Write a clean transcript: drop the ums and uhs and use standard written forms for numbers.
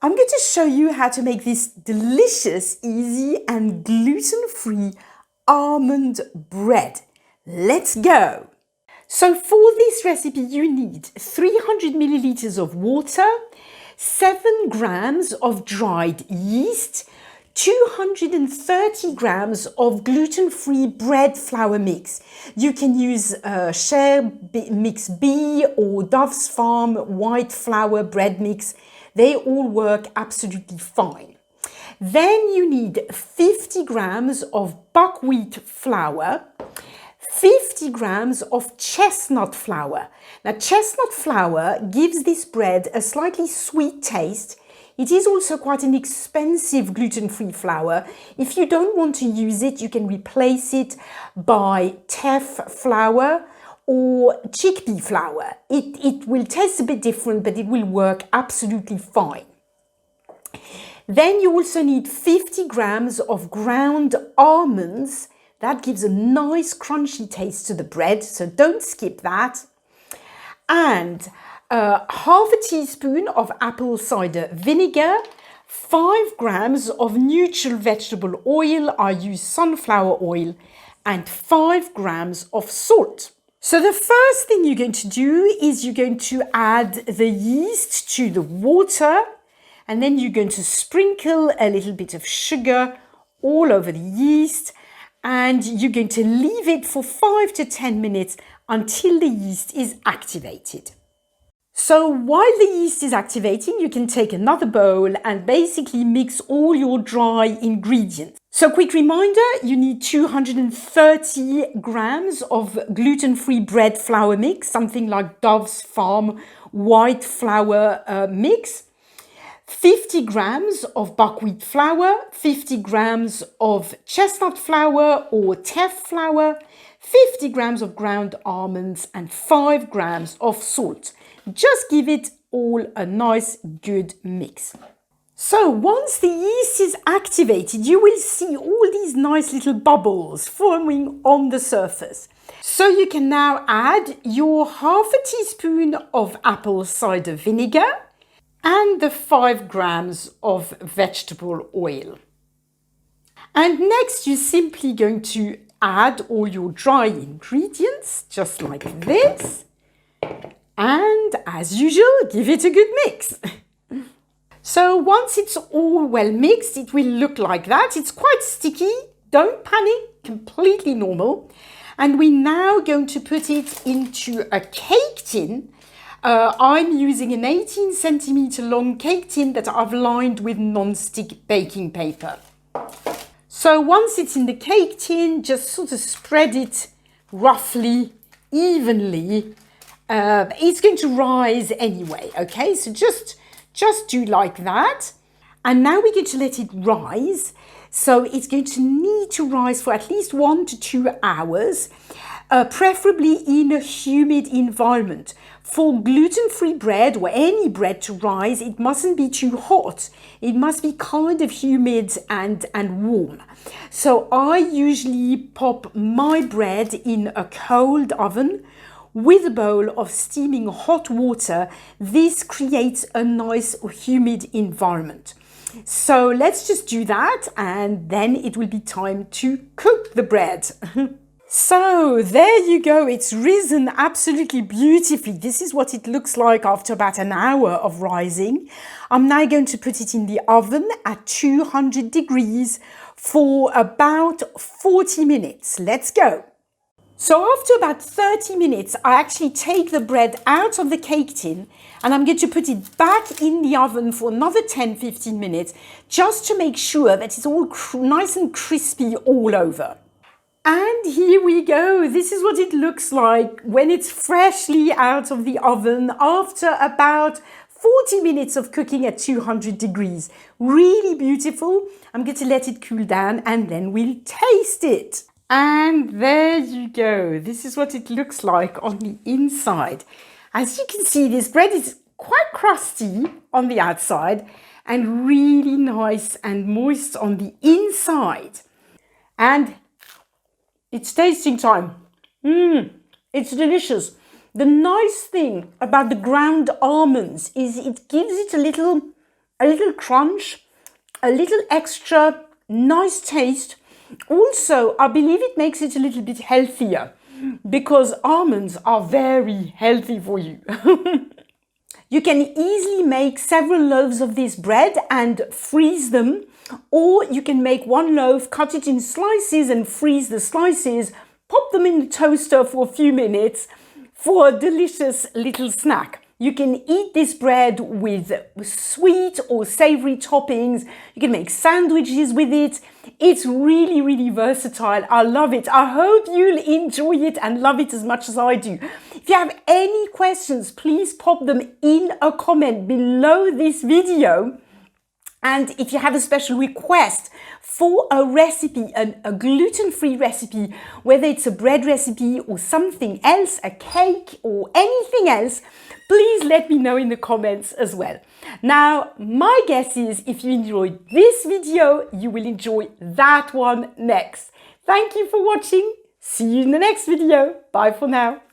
I'm going to show you how to make this delicious, easy and gluten-free almond bread. Let's go! So for this recipe you need 300 milliliters of water, 7 grams of dried yeast, 230 grams of gluten-free bread flour mix. You can use Schaer mix B or Dove's Farm white flour bread mix. They all work absolutely fine. Then you need 50 grams of buckwheat flour, 50 grams of chestnut flour. Now, chestnut flour gives this bread a slightly sweet taste. It is also quite an expensive gluten-free flour. If you don't want to use it, you can replace it by teff flour or chickpea flour. It will taste a bit different, but it will work absolutely fine. Then you also need 50 grams of ground almonds. That gives a nice crunchy taste to the bread, so don't skip that. And half a teaspoon of apple cider vinegar, 5 grams of neutral vegetable oil, I use sunflower oil, and 5 grams of salt. So the first thing you're going to do is you're going to add the yeast to the water, and then you're going to sprinkle a little bit of sugar all over the yeast, and you're going to leave it for 5 to 10 minutes until the yeast is activated. So while the yeast is activating, you can take another bowl and basically mix all your dry ingredients. So quick reminder, you need 230 grams of gluten-free bread flour mix, something like Dove's Farm white flour mix, 50 grams of buckwheat flour, 50 grams of chestnut flour or teff flour, 50 grams of ground almonds and 5 grams of salt. Just give it all a nice good mix. So once the yeast is activated, you will see all these nice little bubbles forming on the surface. So you can now add your half a teaspoon of apple cider vinegar and the 5 grams of vegetable oil. And next you're simply going to add all your dry ingredients, just like this. And as usual, give it a good mix. So once it's all well mixed, it will look like that. It's quite sticky. Don't panic, completely normal. And we're now going to put it into a cake tin. I'm using an 18 centimeter long cake tin that I've lined with non-stick baking paper. So once it's in the cake tin, just sort of spread it roughly, evenly. It's going to rise anyway, okay? So just do like that. And now we're going to let it rise. So it's going to need to rise for at least 1 to 2 hours, preferably in a humid environment. For gluten-free bread or any bread to rise, it mustn't be too hot. It must be kind of humid and warm. So I usually pop my bread in a cold oven with a bowl of steaming hot water. This creates a nice humid environment. So let's just do that, and then it will be time to cook the bread. So there you go, it's risen absolutely beautifully. This is what it looks like after about an hour of rising. I'm now going to put it in the oven at 200 degrees for about 40 minutes. Let's go. So after about 30 minutes, I actually take the bread out of the cake tin and I'm going to put it back in the oven for another 10-15 minutes just to make sure that it's all nice and crispy all over. And here we go. This is what it looks like when it's freshly out of the oven after about 40 minutes of cooking at 200 degrees. Really beautiful. I'm going to let it cool down and then we'll taste it. And there you go. This is what it looks like on the inside. As you can see, this bread is quite crusty on the outside and really nice and moist on the inside. And it's tasting time. It's delicious. The nice thing about the ground almonds is it gives it a little a little crunch, a little extra nice taste. Also, I believe it makes it a little bit healthier because almonds are very healthy for you. You can easily make several loaves of this bread and freeze them, or you can make one loaf, cut it in slices and freeze the slices, pop them in the toaster for a few minutes for a delicious little snack. You can eat this bread with sweet or savory toppings. You can make sandwiches with it. It's really, really versatile. I love it. I hope you'll enjoy it and love it as much as I do. If you have any questions, please pop them in a comment below this video. And if you have a special request for a recipe, a gluten-free recipe, whether it's a bread recipe or something else, a cake or anything else, please let me know in the comments as well. Now, my guess is if you enjoyed this video, you will enjoy that one next. Thank you for watching. See you in the next video. Bye for now.